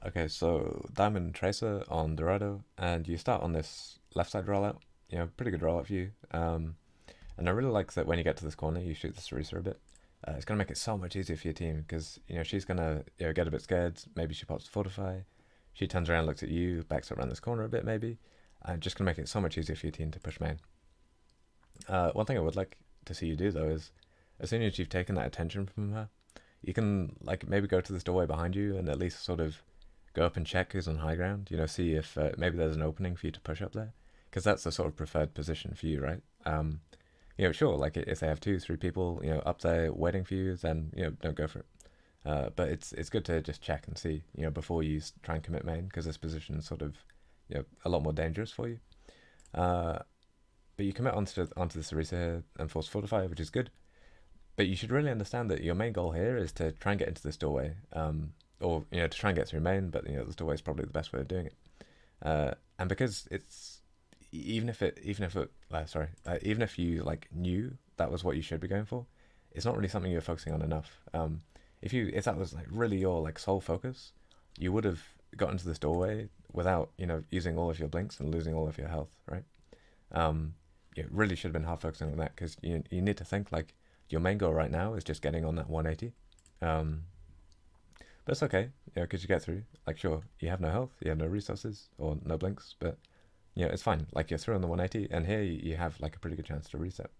Okay, so Diamond Tracer on Dorado, and you start on this left side rollout. Pretty good rollout view. And I really like that when you get to this corner, you shoot the Sarisa a bit. It's gonna make it so much easier for your team because she's gonna get a bit scared. Maybe she pops Fortify. She turns around, looks at you, backs up around this corner a bit, maybe. And just gonna make it so much easier for your team to push main. One thing I would like to see you do though is, as soon as you've taken that attention from her, you can like maybe go to this doorway behind you and at least sort of go up and check who's on high ground. See if maybe there's an opening for you to push up there, because that's the sort of preferred position for you, right? Sure, like if they have two, three people, up there waiting for you, then don't go for it. But it's good to just check and see, before you try and commit main, because this position is sort of, a lot more dangerous for you. Uh, but you commit onto the Sarisa here and force Fortify, which is good. But you should really understand that your main goal here is to try and get into this doorway, or to try and get through main. But this doorway is probably the best way of doing it. And because it's even if you like knew that was what you should be going for, it's not really something you're focusing on enough. If that was like really your like sole focus, you would have got into this doorway without using all of your blinks and losing all of your health, right? You really should have been hard focusing on that, because you need to think like your main goal right now is just getting on that 180. Um, but it's okay, because you get through. Like, sure, you have no health, you have no resources or no blinks, but it's fine. Like, you're through on the 180, and here you have like a pretty good chance to reset.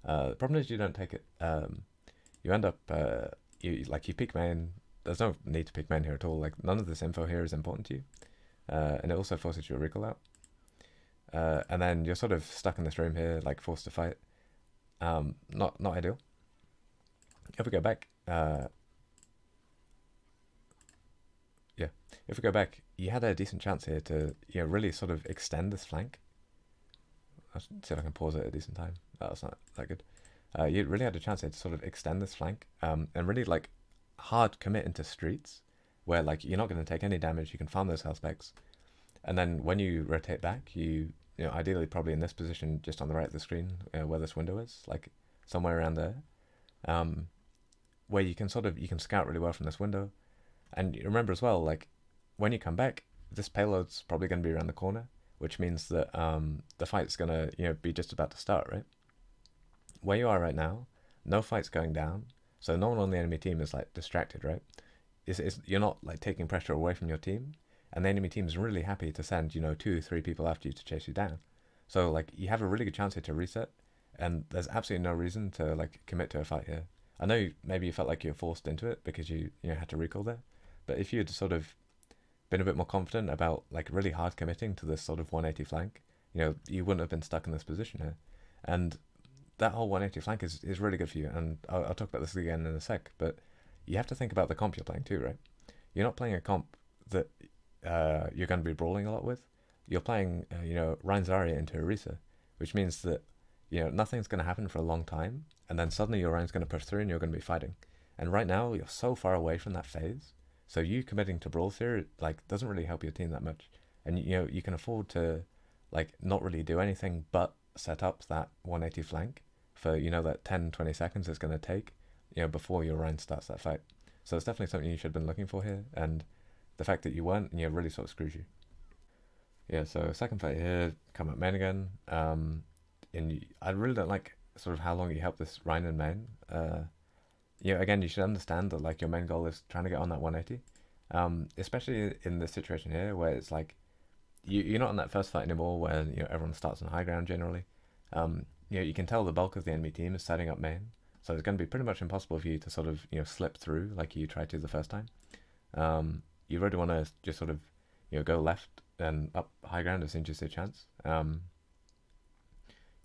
The problem is you don't take it. You end up you peek main. There's no need to peek main here at all. Like, none of this info here is important to you, and it also forces you to recall out. And then you're sort of stuck in this room here, like forced to fight. Not ideal. If we go back, yeah, if we go back, you had a decent chance here to really sort of extend this flank. I'll see if I can pause it at a decent time. Oh, that's not that good. You really had a chance here to sort of extend this flank, and really like hard commit into streets where like you're not going to take any damage. You can farm those health packs, and then when you rotate back, ideally probably in this position just on the right of the screen, where this window is, like somewhere around there, um, where you can scout really well from this window. And you remember as well, like when you come back, this payload's probably going to be around the corner, which means that the fight's going to be just about to start, right? Where you are right now, no fight's going down, so no one on the enemy team is like distracted, right? You're not like taking pressure away from your team, and the enemy team is really happy to send 2 3 people after you to chase you down. So like you have a really good chance here to reset, and there's absolutely no reason to like commit to a fight here. I know maybe you felt like you were forced into it because you had to recall there, but if you had sort of been a bit more confident about like really hard committing to this sort of 180 flank, you wouldn't have been stuck in this position here. And that whole 180 flank is really good for you, and I'll talk about this again in a sec, but you have to think about the comp you're playing too, right? You're not playing a comp that you're going to be brawling a lot with. You're playing, Rein Zarya into Orisa, which means that, nothing's going to happen for a long time, and then suddenly your Rein's going to push through and you're going to be fighting. And right now, you're so far away from that phase, so you committing to brawls here, like, doesn't really help your team that much. And, you can afford to, like, not really do anything but set up that 180 flank for, that 10, 20 seconds it's going to take, before your Rein starts that fight. So it's definitely something you should have been looking for here, and the fact that you weren't, really sort of screws you. Yeah, so second fight here, come up main again. And I really don't like sort of how long you help this Rein in main. Again, you should understand that like your main goal is trying to get on that 180. Especially in this situation here where it's like you're not in that first fight anymore where everyone starts on high ground generally. You can tell the bulk of the enemy team is setting up main, so it's going to be pretty much impossible for you to sort of slip through like you tried to the first time. You really want to just sort of go left and up high ground as soon as you see a chance.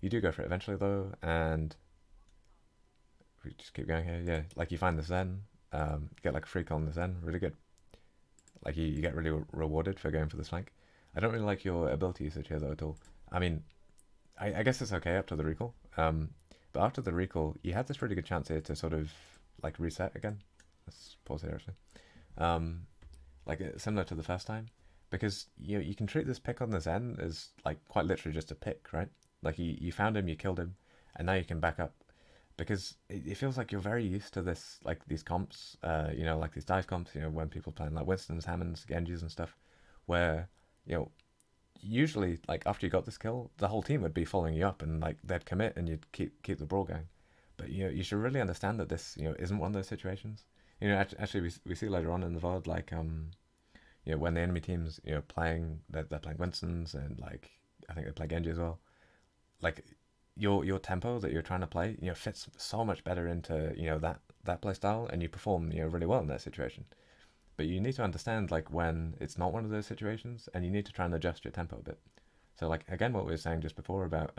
You do go for it eventually though, and we just keep going here. Yeah, like you find the Zen, get like a free call on the Zen, really good. Like you get really rewarded for going for this flank. I don't really like your ability usage here though at all. I mean, I guess it's okay up to the recall. But after the recall, you had this really good chance here to sort of like reset again. Let's pause here actually. Similar to the first time, because you can treat this pick on the Zen as like quite literally just a pick, right? Like you found him, you killed him, and now you can back up. because it feels like you're very used to this, like these comps, like these dive comps, when people playing like Winston's, Hammonds, Genjis and stuff, where, you know, usually like after you got this kill, the whole team would be following you up and like they'd commit and you'd keep the brawl going. But you should really understand that this isn't one of those situations. Actually, we see later on in the VOD like when the enemy team's playing, they're playing Winston's and like I think they play Genji as well. Like your tempo that you're trying to play fits so much better into that play style, and you perform really well in that situation. But you need to understand like when it's not one of those situations, and you need to try and adjust your tempo a bit. So like again, what we were saying just before about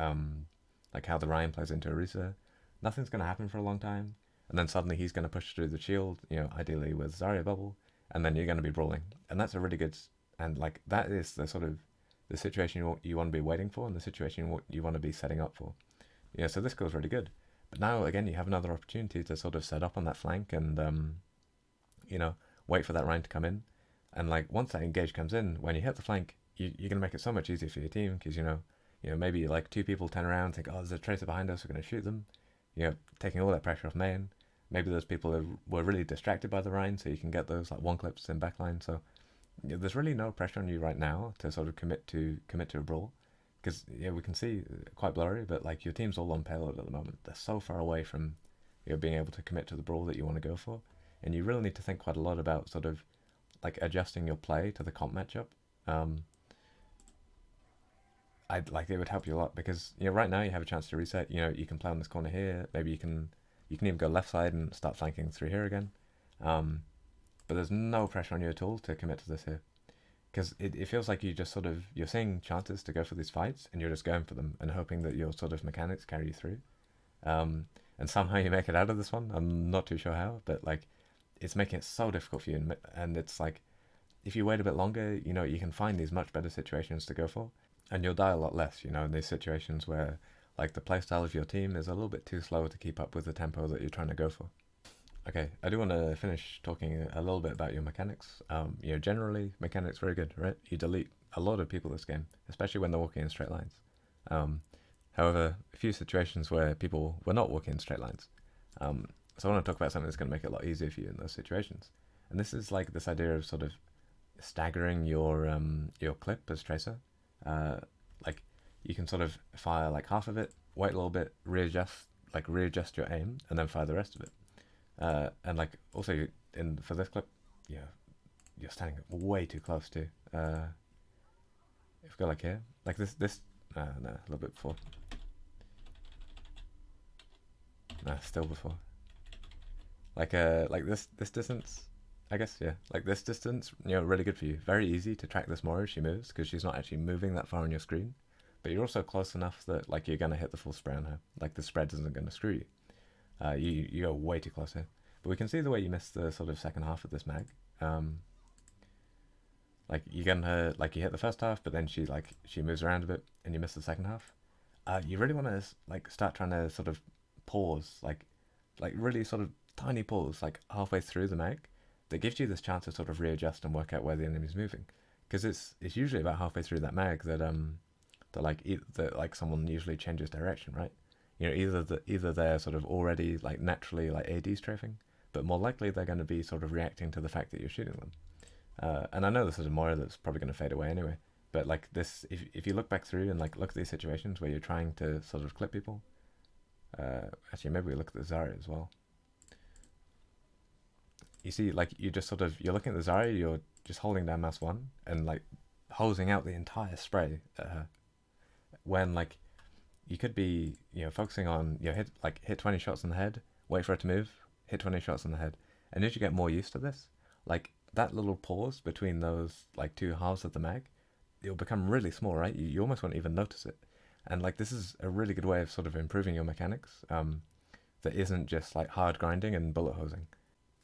like how the Ryan plays into Orisa, nothing's gonna happen for a long time, and then suddenly he's gonna push through the shield, ideally with Zarya bubble, and then you're gonna be brawling, and that's a really good, and like that is the sort of the situation you want to be waiting for, and the situation you want to be setting up for. So this goes really good. But now again, you have another opportunity to sort of set up on that flank and you know wait for that Ryan to come in, and like once that engage comes in, when you hit the flank, you're gonna make it so much easier for your team because maybe like two people turn around and think, oh, there's a tracer behind us, we're gonna shoot them, taking all that pressure off main. Maybe those people were really distracted by the Ryan, so you can get those like one clips in backline. So there's really no pressure on you right now to sort of commit to a brawl, because we can see quite blurry, but like your team's all on payload at the moment. They're so far away from being able to commit to the brawl that you want to go for, and you really need to think quite a lot about sort of like adjusting your play to the comp matchup. I'd like it would help you a lot because right now you have a chance to reset. You can play on this corner here. Maybe you can even go left side and start flanking through here again. But there's no pressure on you at all to commit to this here, because it feels like you're seeing chances to go for these fights and you're just going for them and hoping that your sort of mechanics carry you through. And somehow you make it out of this one. I'm not too sure how, but like it's making it so difficult for you, and it's like if you wait a bit longer, you can find these much better situations to go for, and you'll die a lot less, in these situations where like the playstyle of your team is a little bit too slow to keep up with the tempo that you're trying to go for. Okay, I do want to finish talking a little bit about your mechanics. Generally, mechanics very good, right? You delete a lot of people this game, especially when they're walking in straight lines. However, a few situations where people were not walking in straight lines. So I want to talk about something that's going to make it a lot easier for you in those situations. And this is like this idea of sort of staggering your clip as Tracer. Like you can sort of fire like half of it, wait a little bit, readjust your aim, and then fire the rest of it. And like also for this clip, you're standing way too close to. If we go like here, like this, no, a little bit before. Nah, still before. Like this distance, I guess, yeah. Like this distance, really good for you. Very easy to track this more as she moves because she's not actually moving that far on your screen. But you're also close enough that like you're gonna hit the full spray on her. Like the spread isn't gonna screw you. You go way too close here. But we can see the way you missed the sort of second half of this mag. Like you get her, like you hit the first half, but then she moves around a bit, and you miss the second half. You really want to like start trying to sort of pause, like really sort of tiny pause, like halfway through the mag, that gives you this chance to sort of readjust and work out where the enemy's moving, because it's usually about halfway through that mag that that someone usually changes direction, right? Either they're sort of already like naturally like AD strafing, but more likely they're going to be sort of reacting to the fact that you're shooting them. And I know this is a Moira that's probably going to fade away anyway, but like this, if you look back through and like look at these situations where you're trying to sort of clip people, actually maybe we look at the Zarya as well. You see, like you're looking at the Zarya, you're just holding down mouse 1 and like hosing out the entire spray at her, when like you could be focusing on hit 20 shots in the head, wait for it to move, hit 20 shots in the head, and as you get more used to this, like that little pause between those like two halves of the mag, it'll become really small, right? You almost won't even notice it, and like this is a really good way of sort of improving your mechanics that isn't just like hard grinding and bullet hosing.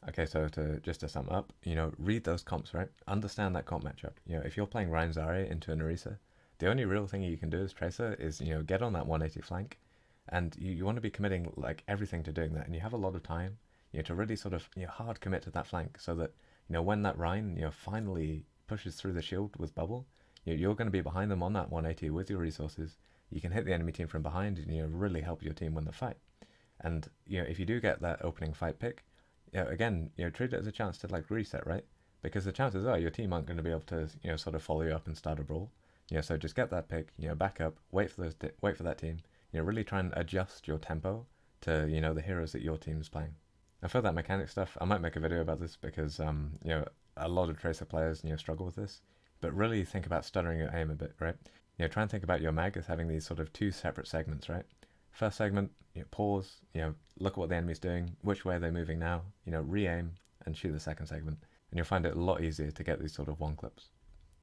Okay, so to sum up, read those comps, right? Understand that comp matchup. If you're playing Rein Zarya into an Orisa, the only real thing you can do as Tracer is, get on that 180 flank, and you want to be committing like everything to doing that, and you have a lot of time, to really sort of hard commit to that flank, so that when that Rein finally pushes through the shield with bubble, you're going to be behind them on that 180 with your resources. You can hit the enemy team from behind and really help your team win the fight. And if you do get that opening fight pick, again, treat it as a chance to like reset, right? Because the chances are your team aren't going to be able to sort of follow you up and start a brawl. So just get that pick, back up, wait for that team, really try and adjust your tempo to the heroes that your team's playing. And for that mechanic stuff, I might make a video about this because a lot of Tracer players struggle with this. But really think about stuttering your aim a bit, right? Try and think about your mag as having these sort of two separate segments, right? First segment, pause, look at what the enemy's doing, which way they're moving now, re-aim and shoot the second segment. And you'll find it a lot easier to get these sort of one clips.